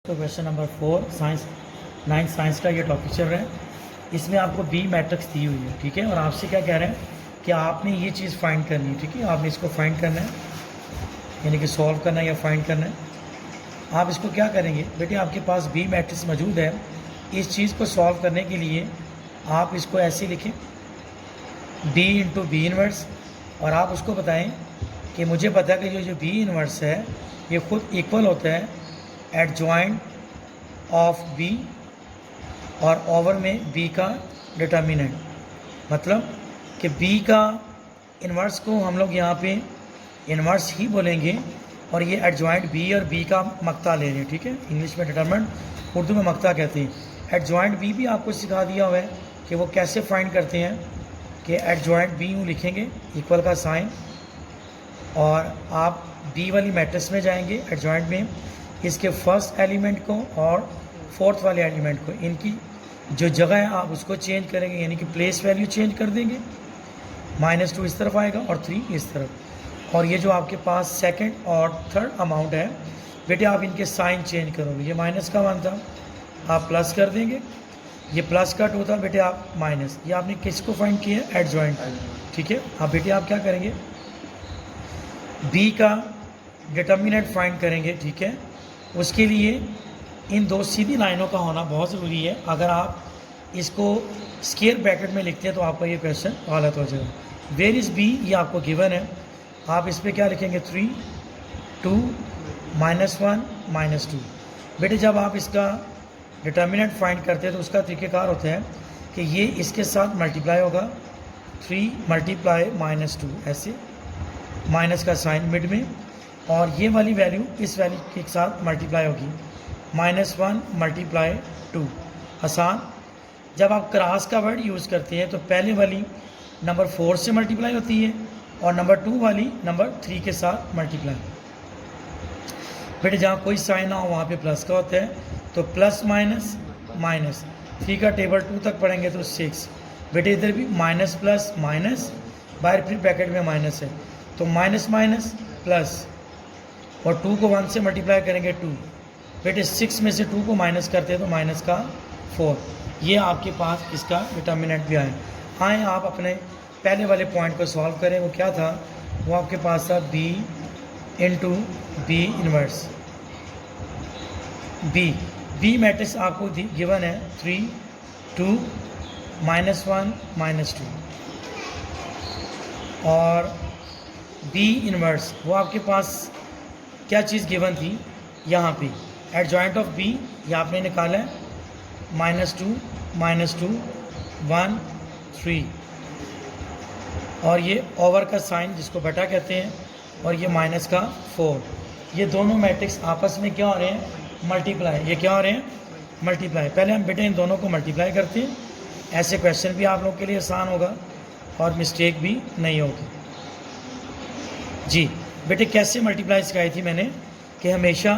तो question number 4 science 9 science का ये टॉपिक चल रहा है। इसमें आपको बी मैट्रिक्स दी हुई है, ठीक है। और आपसे क्या कह रहे हैं कि आपने ये चीज़ फाइंड करनी है, ठीक है। आपने इसको फाइंड करना है, यानी कि सॉल्व करना है या फाइंड करना है। आप इसको क्या करेंगे बेटे, आपके पास बी मैट्रिक्स मौजूद है। इस चीज़ को सॉल्व करने के लिए आप इसको ऐसे लिखें, बी इंटू बी इनवर्स, और आप उसको बताएं कि मुझे पता है कि जो बी इनवर्स है ये खुद इक्वल होता है एडजॉइंट ऑफ बी और ओवर में बी का डिटर्मिनेंट। मतलब कि बी का इन्वर्स को हम लोग यहाँ पे इन्वर्स ही बोलेंगे, और ये एडजॉइंट बी और बी का मक्ता ले रहे हैं, ठीक है। इंग्लिश में डिटर्मिनेंट, उर्दू में मक्ता कहते हैं। एडजॉइंट बी भी आपको सिखा दिया हुआ है कि वो कैसे फाइंड करते हैं, कि एडजॉइंट बी यूँ लिखेंगे, इक्वल का साइन, और आप बी वाली मैट्रिक्स में जाएंगे एडजॉइंट में, इसके फर्स्ट एलिमेंट को और फोर्थ वाले एलिमेंट को, इनकी जो जगह है आप उसको चेंज करेंगे, यानी कि प्लेस वैल्यू चेंज कर देंगे। -2 इस तरफ आएगा और 3 इस तरफ। और ये जो आपके पास सेकंड और थर्ड अमाउंट है बेटे, आप इनके साइन चेंज करोगे। ये माइनस का 1 था, आप प्लस कर देंगे। ये प्लस का 2 था बेटे, आप माइनस। ये आपने किसको फाइंड किया है? एडजॉइंट को, ठीक है। अब बेटे आप क्या करेंगे, बी का डिटर्मिनेंट फाइंड करेंगे, ठीक है। उसके लिए इन दो सीधी लाइनों का होना बहुत ज़रूरी है। अगर आप इसको स्क्वायर ब्रैकेट में लिखते हैं तो आपका ये क्वेश्चन गलत हो जाएगा। वेयर इज़ बी, ये आपको गिवन है। आप इस पर क्या लिखेंगे, 3 2 -1 -2। बेटे जब आप इसका डिटर्मिनेंट फाइंड करते हैं तो उसका तरीक़ेकार होता है कि ये इसके साथ मल्टीप्लाई होगा, 3 × -2, ऐसे माइनस का साइन मिड में, और ये वाली वैल्यू इस वैल्यू के साथ मल्टीप्लाई होगी, -1 × 2। आसान। जब आप क्रॉस का वर्ड यूज़ करते हैं तो पहले वाली नंबर 4 से मल्टीप्लाई होती है और नंबर 2 वाली नंबर 3 के साथ मल्टीप्लाई। बेटे जहाँ कोई साइन ना हो वहाँ पे प्लस का होता है, तो प्लस माइनस माइनस, 3 का टेबल 2 तक पढ़ेंगे तो 6। बेटे इधर भी माइनस प्लस माइनस, बाहर फिर ब्रैकेट में माइनस है, तो माइनस माइनस प्लस, और 2 को 1 से मल्टीप्लाई करेंगे 2। बेटे 6 में से 2 को माइनस करते हैं तो माइनस का 4। ये आपके पास इसका डिटर्मिनेंट भी आए। आए आप अपने पहले वाले पॉइंट को सॉल्व करें। वो क्या था, वो आपके पास था B into B inverse. B matrix आपको गिवन है 3 2 -1 -2, और बी इनवर्स वो आपके पास क्या चीज़ गिवन थी, यहाँ पे एडजॉइंट ऑफ बी, ये आपने निकाला है, -2 -2 1 3, और ये ओवर का साइन जिसको बटा कहते हैं, और ये माइनस का 4। ये दोनों मैट्रिक्स आपस में क्या हो रहे हैं, मल्टीप्लाई। ये क्या हो रहे हैं, मल्टीप्लाई। पहले हम बेटे इन दोनों को मल्टीप्लाई करते हैं, ऐसे क्वेश्चन भी आप लोग के लिए आसान होगा और मिस्टेक भी नहीं होगी। जी बेटे कैसे मल्टीप्लाई सिखाई थी मैंने, कि हमेशा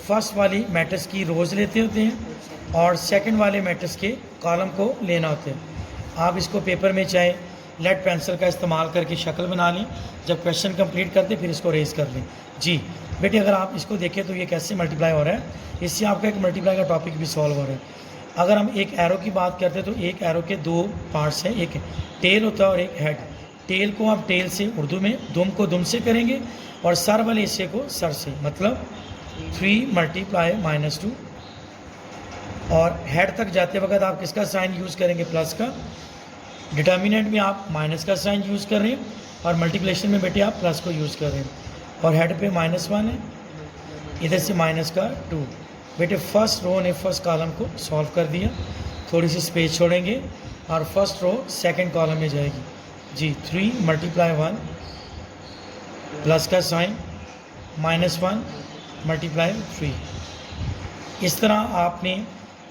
फर्स्ट वाली मैट्रिक्स की रोज़ लेते होते हैं और सेकंड वाले मैट्रिक्स के कॉलम को लेना होता है। आप इसको पेपर में चाहे लेड पेंसिल का इस्तेमाल करके शक्ल बना लें, जब क्वेश्चन कंप्लीट कर दें फिर इसको रेज कर लें। जी बेटे अगर आप इसको देखें तो ये कैसे मल्टीप्लाई हो रहा है, इससे आपका एक मल्टीप्लाई का टॉपिक भी सॉल्व हो रहा है। अगर हम एक एरो की बात करते हैं तो एक एरो के 2 पार्ट्स हैं, एक टेल होता है और एक हेड। टेल को आप टेल से, उर्दू में दुम को दुम से करेंगे, और सर वाले हिस्से को सर से, मतलब 3 × -2। और हेड तक जाते वक्त आप किसका साइन यूज़ करेंगे, प्लस का। डिटर्मिनेंट में आप माइनस का साइन यूज़ कर रहे हैं, और मल्टीप्लिकेशन में बेटे आप प्लस को यूज़ कर रहे हैं, और हेड पे -1 है, इधर से माइनस का 2। बेटे फर्स्ट रो ने फर्स्ट कॉलम को सॉल्व कर दिया, थोड़ी सी स्पेस छोड़ेंगे और फर्स्ट रो सेकंड कॉलम में जाएगी। जी 3 × 1 प्लस का साइन, -1 × 3। इस तरह आपने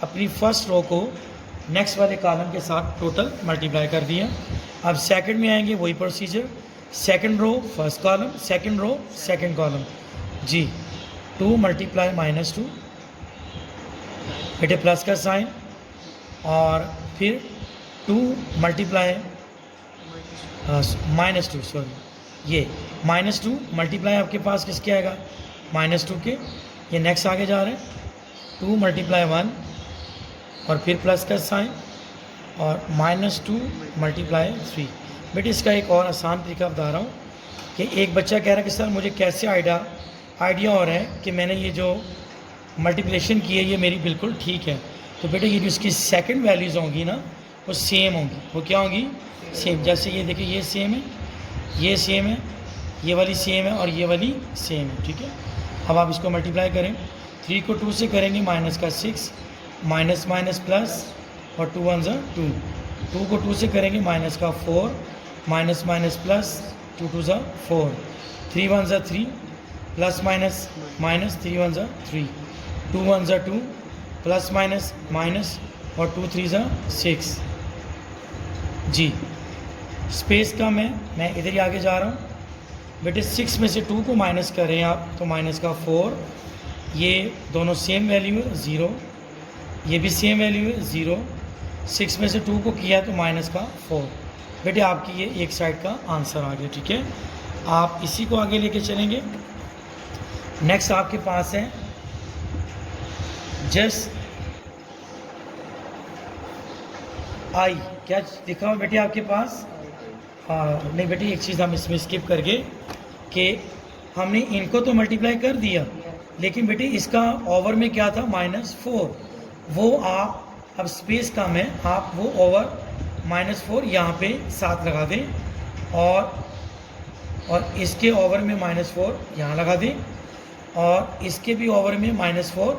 अपनी फर्स्ट रो को नेक्स्ट वाले कॉलम के साथ टोटल मल्टीप्लाई कर दिया। अब सेकंड में आएंगे, वही procedure, second row first column, second row second column. जी 2 × -2 बेटे प्लस का साइन, और फिर 2 × -2 सॉरी, ये -2 मल्टीप्लाई आपके पास किसके आएगा, -2 के। ये नेक्स्ट आगे जा रहे हैं, 2 मल्टीप्लाई 1 और फिर प्लस का साइन और -2 मल्टीप्लाई 3। बेटे इसका एक और आसान तरीका बता रहा हूँ कि एक बच्चा कह रहा है कि सर मुझे कैसे आइडिया हो रहा है कि मैंने ये जो मल्टीप्लिकेशन की है ये मेरी बिल्कुल ठीक है। तो बेटे ये जो इसकी सेकंड वैल्यूज़ होंगी ना वो सेम होंगी। वो क्या होंगी? सेम। जैसे ये देखिए ये सेम है, ये सेम है, ये वाली सेम है और ये वाली सेम है। ठीक है, अब आप इसको मल्टीप्लाई करें। 3 को 2 से करेंगे -6, माइनस माइनस प्लस और 2 1 2। 2 को 2 से करेंगे -4, minus minus plus 2 2 4, 3 1 3, plus minus minus 3 1 3, 2 1 2, plus minus minus और 2 3 6। जी स्पेस कम है, मैं इधर ही आगे जा रहा हूँ। बेटे 6 में से 2 को माइनस कर रहे हैं आप तो माइनस का 4, ये दोनों सेम वैल्यू है 0, ये भी सेम वैल्यू है 0। 6 में से 2 को किया तो माइनस का 4। बेटे आपकी ये एक साइड का आंसर आ गया। ठीक है, आप इसी को आगे लेके चलेंगे। नेक्स्ट आपके पास है जस्ट आई। क्या लिखा हुआ बेटे आपके पास? हाँ नहीं बेटे एक चीज़ हम इसमें स्किप करके कि हमने इनको तो मल्टीप्लाई कर दिया लेकिन बेटे इसका ओवर में क्या था? -4। वो आप अब स्पेस कम है, आप वो ओवर -4 यहाँ पे साथ लगा दें और इसके ओवर में -4 यहाँ लगा दें और इसके भी ओवर में -4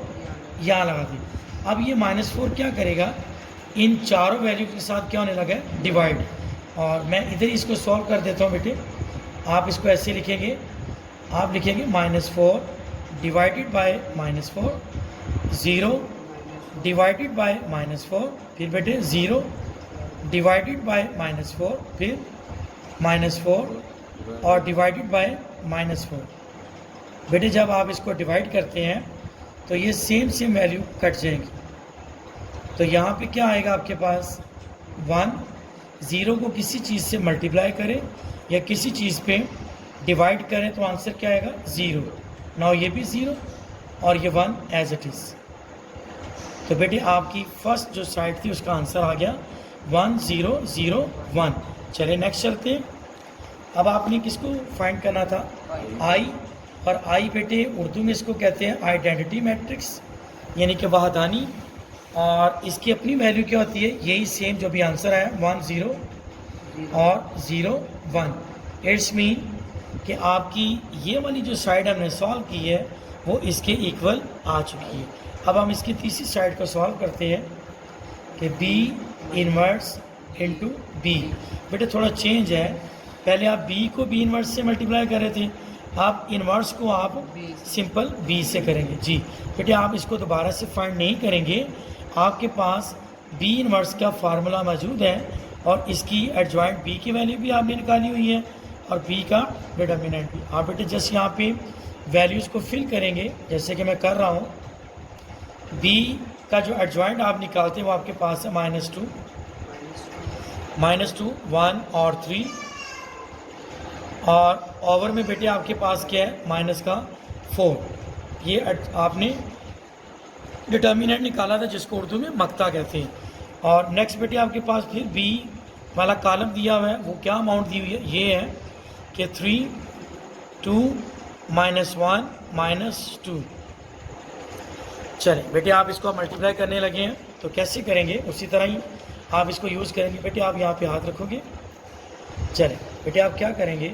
यहाँ लगा दें। अब ये -4 क्या करेगा? इन चारों वैल्यू के साथ क्या होने लगा है? डिवाइड। और मैं इधर इसको सॉल्व कर देता हूँ बेटे। आप इसको ऐसे लिखेंगे, आप लिखेंगे -4 डिवाइडेड बाय -4, 0 डिवाइडेड बाय -4, फिर बेटे 0 डिवाइडेड बाय -4, फिर -4 और डिवाइडेड बाय -4। बेटे जब आप इसको डिवाइड करते हैं तो ये सेम वैल्यू कट जाएंगी। तो यहाँ पे क्या आएगा आपके पास? 1। 0 को किसी चीज़ से मल्टीप्लाई करें या किसी चीज़ पे डिवाइड करें तो आंसर क्या आएगा? 0। नाउ ये भी 0 और ये 1 एज इट इज़। तो बेटे आपकी फर्स्ट जो साइड थी उसका आंसर आ गया 1 0 0 1। चलिए नेक्स्ट चलते हैं। अब आपने किसको फाइंड करना था? आई। और आई बेटे उर्दू में इसको कहते हैं आइडेंटिटी मैट्रिक्स, यानी कि वहदानी। और इसकी अपनी वैल्यू क्या होती है? यही सेम जो भी आंसर आया 1 0 और 0 1। इट्स मीन कि आपकी ये वाली जो साइड हमने सॉल्व की है वो इसके इक्वल आ चुकी है। अब हम इसकी तीसरी साइड को सॉल्व करते हैं कि b इनवर्स इंटू बी। बेटे थोड़ा चेंज है, पहले आप b को b इनवर्स से मल्टीप्लाई कर रहे थे, आप इनवर्स को आप सिंपल b से करेंगे। जी बेटे आप इसको दोबारा से फाइंड नहीं करेंगे, आपके पास b इनवर्स का फार्मूला मौजूद है और इसकी एडजॉइंट b की वैल्यू भी आपने निकाली हुई है और b का डिटर्मिनेंट भी। आप बेटे जस्ट यहाँ पे वैल्यूज़ को फिल करेंगे जैसे कि मैं कर रहा हूँ। b का जो एडजॉइंट आप निकालते हैं वो आपके पास है -2 1 और 3 और ओवर में बेटे आपके पास क्या है? माइनस का 4। ये आपने डिटर्मिनेंट निकाला था जिसको उर्दू में मक्ता कहते हैं। और नेक्स्ट बेटे आपके पास फिर b वाला कॉलम दिया हुआ है, वो क्या अमाउंट दी हुई है? ये है कि 3 2 -1 -2। चलें बेटे आप इसको मल्टीप्लाई करने लगे हैं तो कैसे करेंगे? उसी तरह ही आप इसको यूज़ करेंगे। बेटे आप यहाँ पे हाथ रखोगे। चलें बेटे आप क्या करेंगे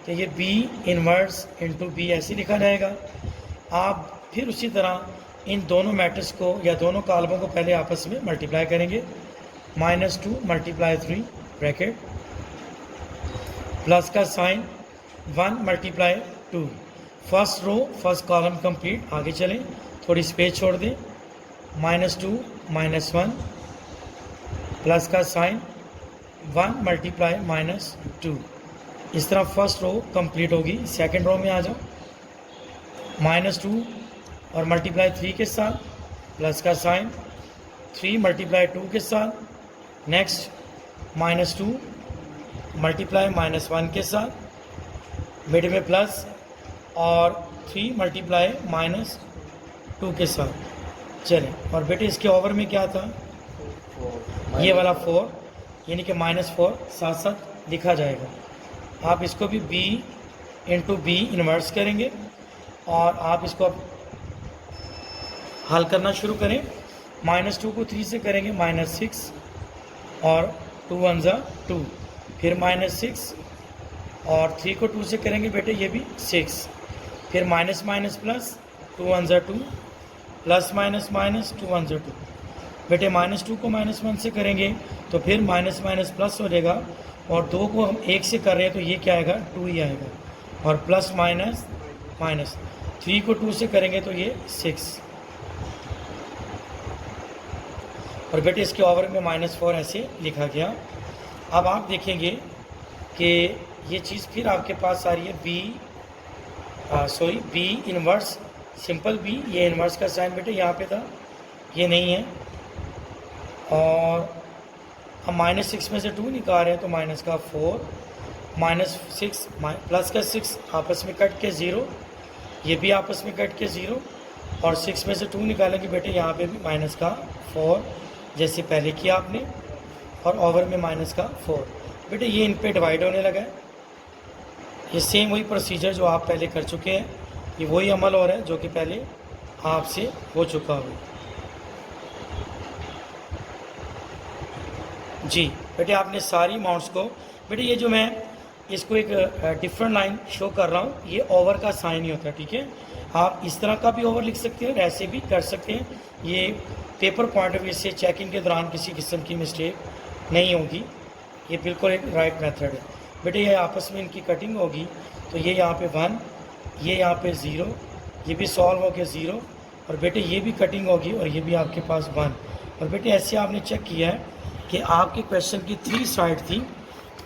कि ये b इनवर्स इंटू बी ऐसे लिखा जाएगा। आप फिर उसी तरह इन दोनों मैट्रिक्स को या दोनों कॉलमों को पहले आपस में मल्टीप्लाई करेंगे। -2 × 3 ब्रैकेट प्लस का sign 1 × 2। First row first column complete. आगे चलें, थोड़ी स्पेस छोड़ दें। -2 -1 प्लस का साइन 1 × -2। इस तरह फर्स्ट रो कंप्लीट होगी। सेकंड रो में आ जाओ, -2 और × 3 के साथ प्लस का साइन 3 × 2 के साथ। नेक्स्ट -2 × -1 के साथ, मिड में प्लस और 3 × -2 के साथ। चलें, और बेटे इसके ओवर में क्या था, ये वाला 4, यानी कि -4 साथ साथ लिखा जाएगा। आप इसको भी b इंटू बी इन्वर्स करेंगे और आप इसको अब हल करना शुरू करें। -2 को 3 से करेंगे -6 और 2 1 ज़ा 2, फिर -6 और 3 को 2 से करेंगे बेटे ये भी 6, फिर माइनस माइनस प्लस 2 1 ज़ा 2, प्लस माइनस माइनस 2 1 ज़ा 2। बेटे -2 को -1 से करेंगे तो फिर माइनस माइनस प्लस हो जाएगा, और 2 को हम 1 से कर रहे हैं तो ये क्या आएगा, 2 ही आएगा, और प्लस माइनस माइनस 3 को 2 से करेंगे तो ये 6, और बेटे इसके ओवर में -4 ऐसे लिखा गया। अब आप देखेंगे कि ये चीज़ फिर आपके पास आ रही है बी इन्वर्स, सिंपल बी, ये इन्वर्स का साइन बेटे यहाँ पे था, ये नहीं है, और हम -6 में से 2 निकाल रहे हैं तो माइनस का 4, -6 प्लस का 6 आपस में कट के 0, ये भी आपस में कट के 0, और 6 में से 2 निकालेंगे बेटे यहाँ पे भी माइनस का 4 जैसे पहले किया आपने, और ओवर में माइनस का 4। बेटे ये इन पे डिवाइड होने लगा है, ये सेम वही प्रोसीजर जो आप पहले कर चुके हैं, ये वही अमल हो रहा है जो कि पहले आपसे हो चुका हो। जी बेटे आपने सारी अमाउंट्स को, बेटे ये जो मैं इसको एक डिफरेंट लाइन शो कर रहा हूँ, ये ओवर का साइन ही होता है, ठीक है। आप इस तरह का भी ओवर लिख सकते हैं और ऐसे भी कर सकते हैं, ये पेपर पॉइंट ऑफ व्यू से चेकिंग के दौरान किसी किस्म की मिस्टेक नहीं होगी, ये बिल्कुल एक राइट मेथड है। बेटे ये आपस में इनकी कटिंग होगी तो ये यहाँ पे 1, ये यहाँ पे 0, ये भी सॉल्व हो गया 0, और बेटे ये भी कटिंग होगी और ये भी आपके पास 1। और बेटे ऐसे आपने चेक किया है कि आपके क्वेश्चन की 3 साइड थी,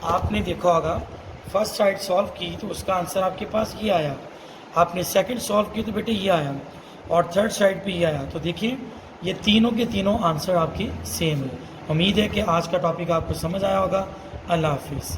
आपने देखा होगा फर्स्ट साइड सॉल्व की तो उसका आंसर आपके पास ये आया, आपने सेकंड सॉल्व की तो बेटे ये आया, और थर्ड साइड पे ये आया। तो देखिए ये तीनों के तीनों आंसर आपके सेम है। उम्मीद है कि आज का टॉपिक आपको समझ आया होगा। अल्लाह हाफिज़।